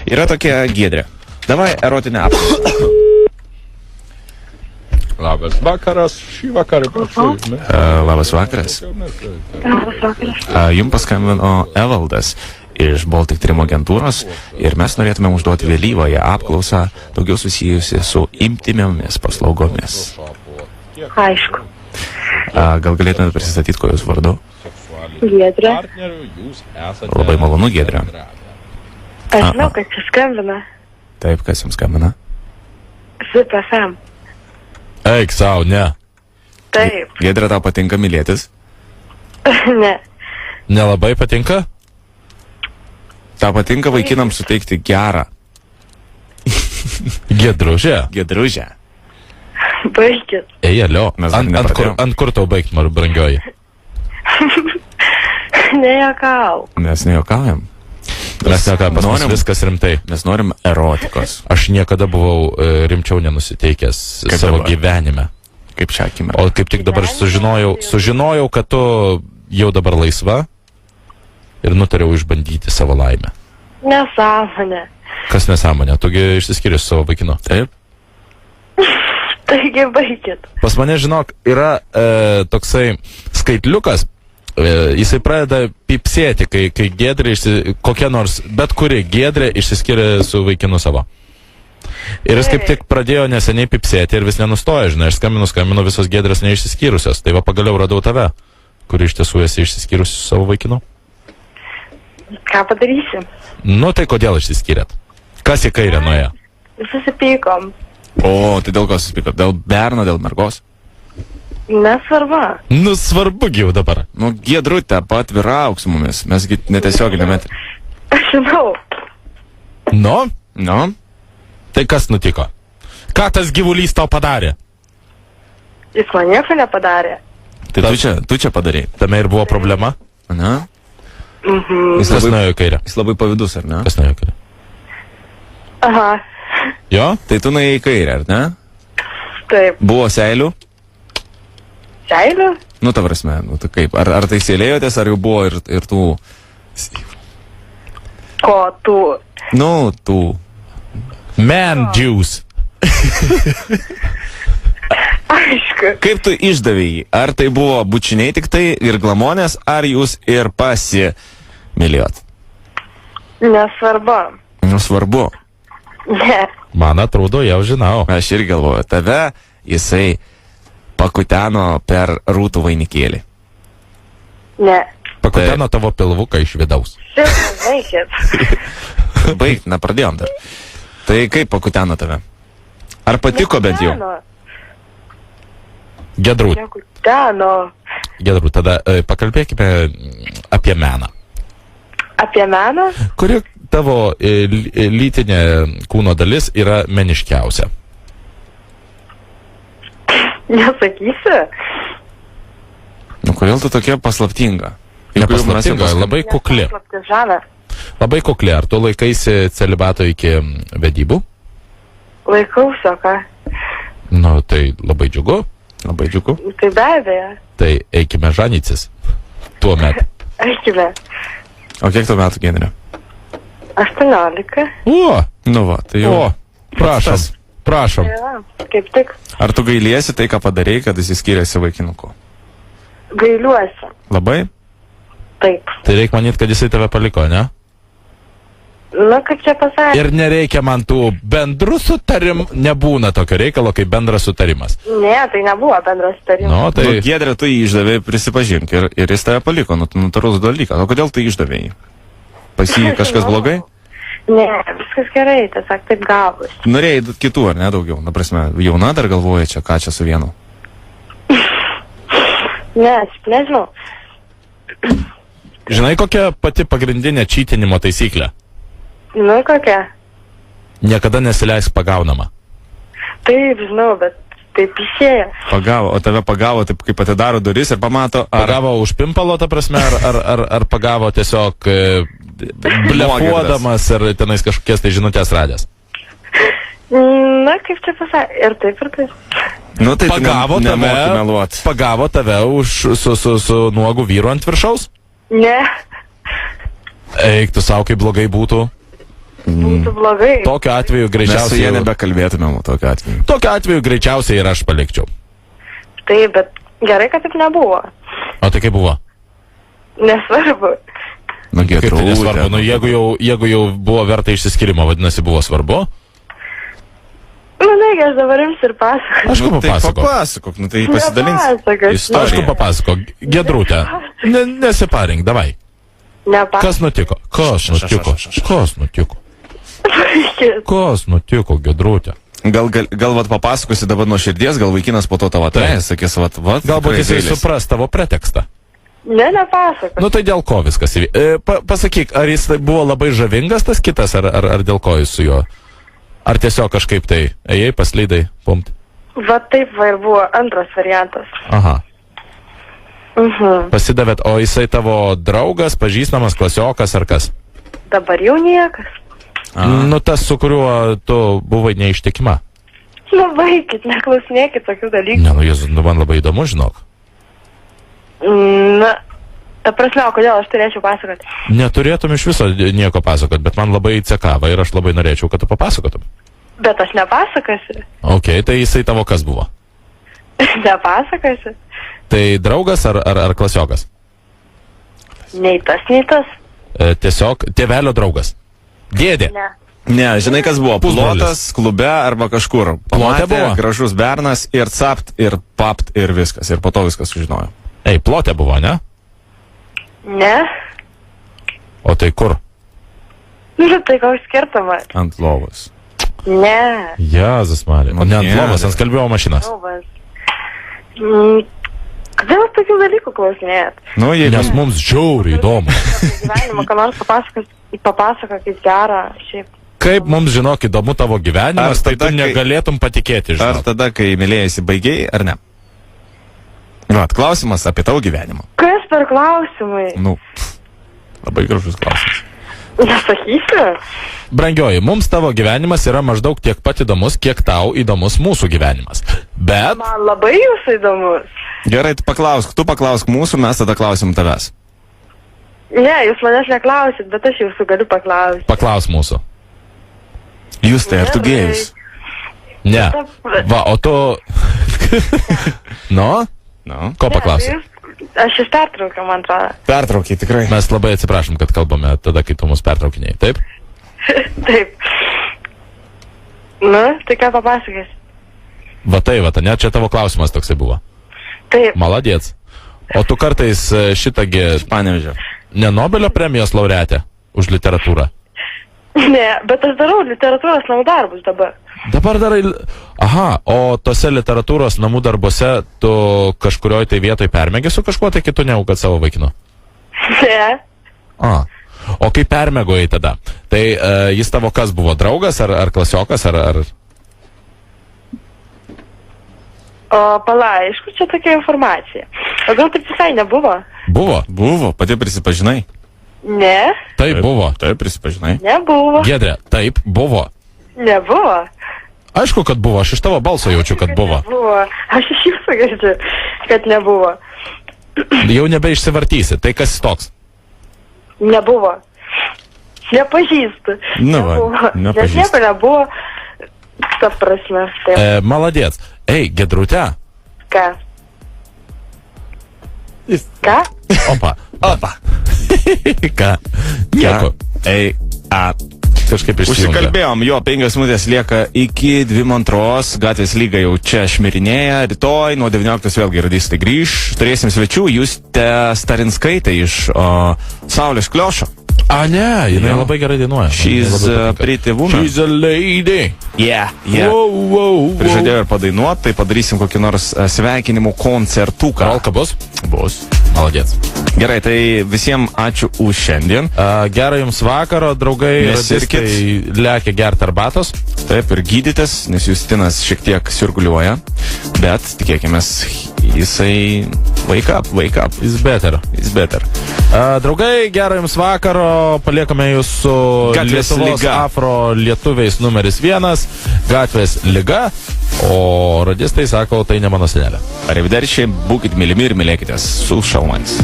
Yra tokia Giedrė. Davai erotinę apklausą. Labas vakaras, šį vakarą prašau. Labas vakaras. Labas vakaras. Jums paskambino Evaldas iš Baltic Trim agentūros ir mes norėtume užduoti vėlyvąją apklausą, daugiau susijusi su intymiomis paslaugomis. Aišku. Gal galėtumėte prisistatyti, ko jūs vardu? Giedrė. Labai malonu, Giedrė. Aš žinau, kad čia skambina. Taip, kas jums skambina? Zip FM. Eik savo, ne. Taip. Giedrė, tau patinka mylėtis? Ne. Nelabai patinka? Tau patinka vaikinams suteikti gerą Giedružė. Giedružę? Baigit. Ei, alio. Mes dar nepradėjom. Ant kur tau baigt, brangioji? Nejuokau. Mes nejuokaujam. Mes neką, pas mus viskas rimtai. Mes norim erotikos. Aš niekada buvau rimčiau nenusiteikęs Kaip savo dabar? gyvenime. Kaip šią akimirką. O kaip tik dabar sužinojau, kad tu jau dabar laisva ir nutariau išbandyti savo laimę. Nesąmonė. Kas nesąmonė? Tugi išsiskyrė su savo vaikinu. Taip? Taigi baigit. Pas mane, žinok, yra toksai skaitliukas, jisai pradeda pipsėti, kai Giedrė, kokia nors, bet kuri Giedrė išsiskiria su vaikinu savo. Ir jis kaip tik pradėjo neseniai pipsėti ir vis nenustoja, žinai, aš skambinu, visos Giedrės neišsiskyrusios, tai va pagaliau radau tave, kuri iš tiesų esi išsiskyrusi su savo vaikinu. Ką padarysim? Nu tai kodėl išsiskyrėt? Kas į kairę nuėjo? Susipykom. O, tai dėl ko susipykot? Dėl berno, dėl mergos? Nesvarbu. Nu svarbu jau dabar. Nu, Giedrutė, patvirauk su mumis. Mesgi netiesioginė metri. Aš žinau. Nu? Nu? Tai kas nutiko? Ką tas gyvulys tau padarė? Jis man nieko nepadarė. Tai tu čia padarei. Tame ir buvo problema? Na? Kas nuėjo į kairę? Jis labai pavydus, ar ne? Kas nuėjo į kairę? Aha. Jo? Tai tu nuėjai į kairę, ar ne? Taip. Buvo seilių? Seilių? Nu, ta prasme, nu, tai kaip? Ar tai seilėjotės, ar jau buvo ir tų... Ko tu? Nu, tų... Man juice. Aišku. Kaip tu išdavėjai? Ar tai buvo bučiniai tik tai ir glamonės, ar jūs ir pasimylėjot? Nesvarbu. Nu, svarbu. Ne. Man atrodo, jau žinau. Aš ir galvoju, tave jisai pakuteno per rūtų vainikėlį. Ne. Pakuteno tavo pilvuką iš vidaus. Šitą baigit. Baigt, nepradėjom dar. Tai kaip pakuteno tave? Ar patiko bent jau? Giedrūt, Nekuteno. tada pakalbėkime apie meną. Apie meną? Kuri tavo lytinė kūno dalis yra meniškiausia? Nesakysi? Nu, kodėl tu tokia paslaptinga? Nepaslaptinga, labai kukli. Nepaslaptižana. Labai kukli. Ar tu laikaisi celibato iki vedybų? Laikausi, o ką? Nu, tai labai džiugu. Labai džiugu. Tai be abejo. Tai eikime žanytis. Tuo metu. Eikime. O kiek tau metų, Giedrė? 18. O, Nu va, tai jau. prašom, prašom. Ja, kaip tik. Ar tu gailiesi tai, ką padarei, kad jis skiriasi vaikinuku? Gailiuosi. Labai? Taip. Tai reikia manyti, kad jisai tave paliko, ne? Nu, kaip čia pasakė. Ir nereikia man tų bendrų sutarimų, nebūna tokio reikalo kaip bendras sutarimas. Ne, tai nebuvo bendras sutarimas. Nu, Tai... tai Nu, Giedrė, tu jį išdavėjai, prisipažink, ir jis tave paliko, nutarus dalyką. O kodėl tu jį išdavėjai? Pas jį kažkas blogai? Ne, viskas gerai, tiesiog taip gavus. Norėjai kitų, ar ne, daugiau? Na, prasme, jauna dar galvoja čia, ką čia su vienu. Ne, aš nežinau. žinai, kokia pati pagrindinė čytinimo taisyklė? Nu, kokia? Niekada nesileisk pagaunama. Taip, žinau, bet taip išėjo. Pagavo, o tave pagavo, taip kaip atidaro duris ir pamato, ar... Pagavo už pimpalo, ta prasme, ar pagavo tiesiog blefuodamas ir tenais kažkokias tai žinutės radęs? Na, kaip čia pasakė. Ir taip, ir taip. Nu, tai Pagavo tu nemoki tave, meluot. pagavo tave su nuogu vyru ant viršaus? Ne. Eik, tu savo, kaip blogai būtų. Būtų blogai. Tokiu atveju Mes su jie greičiausiai... nebekalbėtumėm tokiu atveju. Tokiu atveju greičiausiai ir aš palikčiau. Taip, bet gerai, kad taip nebuvo. O tai kaip buvo? Nesvarbu. Nu, Kaip tai nesvarbu? Nu, jeigu jau buvo verta išsiskirimo, vadinasi, buvo svarbu. Nu, negi, aš dabar jums ir pasakoju. Aišku, Tai papasakok. papasakok, nu tai pasidalins. Nepasakosiu. Istorija. Aišku, papasakok. Gedrūtė, nesiparink, davai. Kas nutiko? Kas nutiko? Kas nutiko? Kas nutiko, Gedrūtė? Gal vat papasakosi dabar nuo širdies, gal vaikinas po to tavo atėjęs, sakys, vat. Galbūt tikrai jisai gailisi. supras tavo pretekstą. Ne, nepasakosiu. Nu tai dėl ko viskas įvyko? Pasakyk, ar jis buvo labai žavingas tas kitas, ar dėl ko jis su juo? Ar tiesiog kažkaip tai ėjai, paslydai, pumt? Va taip va ir buvo antras variantas. Aha. Mhm. Pasidavėt, o jisai tavo draugas, pažįstamas, klasiokas ar kas? Dabar jau niekas. Nu tas, su kuriuo tu buvai neištikima. Nu, vaikit, neklausinėkit tokių dalykų. Ne, nu, Jėzus, nu man labai įdomu, žinok. Na, ta prasme, o kodėl aš turėčiau pasakoti? Neturėtum iš viso nieko pasakot, bet man labai įcekava ir aš labai norėčiau, kad tu papasakotum. Bet aš nepasakosiu. Ok, tai jisai tavo kas buvo? Nepasakosiu. Tai draugas ar klasiokas? Nei tas, nei tas. Tiesiog tėvelio draugas. Dėdė. Ne. Ne, žinai, kas buvo? Pusbrolis. Plotas, klube arba kažkur. Plote buvo? Gražus bernas ir capt, ir papt, ir viskas. Ir po to viskas sužinojo. Ei, plotė buvo, ne? Ne? O tai kur? Nu, tai koks skirtumas? Ant lovos. Ne. Jėzus Marija. O ne ant Dieve. lovos, ant skalbimo mašinos. Kalbas. Kodėl jūs tokių dalykų klausinėjat? Nu, jeigu... Nes mums žiauriai įdomu. Gyvenimą, ką nors papasakokit gerą, šiaip. Kaip mums, žinok, įdomu tavo gyvenimas, Ar tai tu tada, kai- negalėtum patikėti, Ar žinok. tada, kai mylėjasi, baigiai, ar ne? Vat, klausimas apie tavo gyvenimą. Kas per klausimai? Nu, labai gražus klausimas. Nesakysiu. Brangioji, mums tavo gyvenimas yra maždaug tiek pat įdomus, kiek tau įdomus mūsų gyvenimas. Bet... Man labai jūsų įdomus. Gerai, tu paklausk mūsų, mes tada klausim tavęs. Ne, jūs manęs neklausit, bet aš jūsų galiu paklausti. Paklaus mūsų. Jūs tai, ar tu gėjus? Ne. Va, o tu... Nu? Nu, Ko paklausi? Aš jūs pertraukiau, man atrodo. pertraukiai tikrai. Mes labai atsiprašom, kad kalbame tada, kai tu mus pertraukinėjai, taip? Taip. Nu, tai ką papasakės? Va tai, va, ne, čia tavo klausimas toksai buvo. Taip. Maladėts. O tu kartais šitągi Panevežė. ne Nobelio premijos laureatė už literatūrą? Ne, bet aš darau literatūros namų darbus dabar. Dabar darai... Aha, o tose literatūros namų darbuose tu kažkurioj tai vietoj permėgi su kažkuo tai kitu, negu kad savo vaikinu? Ne. A. O kaip permėgojai tada? Tai jis tavo kas buvo, draugas ar klasiokas, ar... O pala, iš kur čia tokia informacija? O gal taip visai nebuvo? Buvo? Buvo, pati prisipažinai. Ne, Taip buvo. Taip, prisipažinai. nebuvo. Giedrė, taip buvo. Nebuvo. Aišku, kad buvo, aš iš tavo balso jaučiu, kad buvo. Nebuvo. Aš iš jūsų girdžiu, kad nebuvo. Jau nebeišsivartysi, tai kas jis toks? Nebuvo. Nepažįstu. Nu va, Nebuvo. Nes nepažįstu. nieko nebuvo. Ta prasme. Taip. Maladėts. Ei, Gedrūte. Ką? Ką? Opa. Opa. Ką? Nieko. Ei, a. Kažkaip išsijungia. Užsikalbėjom, jo, 5 minutės lieka iki 2:02, gatvės lyga jau čia šmirinėja, rytoj nuo 19 vėlgi radistai grįž, turėsim svečių, Justė Starinskaitė iš Saulės Kliošo. A, ne, jinai Jo. labai gerai dainuoja. She's a pretty woman. She's a lady. Yeah. Wow, wow, wow. Prižadėjau ir padainuoti, tai padarysim kokį nors sveikinimų koncertuką. Rolka bus? Bus. Maladėts. Gerai, tai visiems ačiū už šiandien. Gero jums vakaro, draugai. Nesirkit. Radistai lekia gerti arbatos. Taip, ir gydytis, nes Justinas šiek tiek sirguliuoja, bet tikėkime, jisai wake up. Is better. It's better. Draugai, gero jums vakaro. Paliekame jūs su Gatvės Lietuvos lyga. afro lietuviais numeris 1. Gatvės lyga. O radistai sako, tai ne mano senelė. Arrivederci, būkit mylimi ir mylėkitės su šalmais.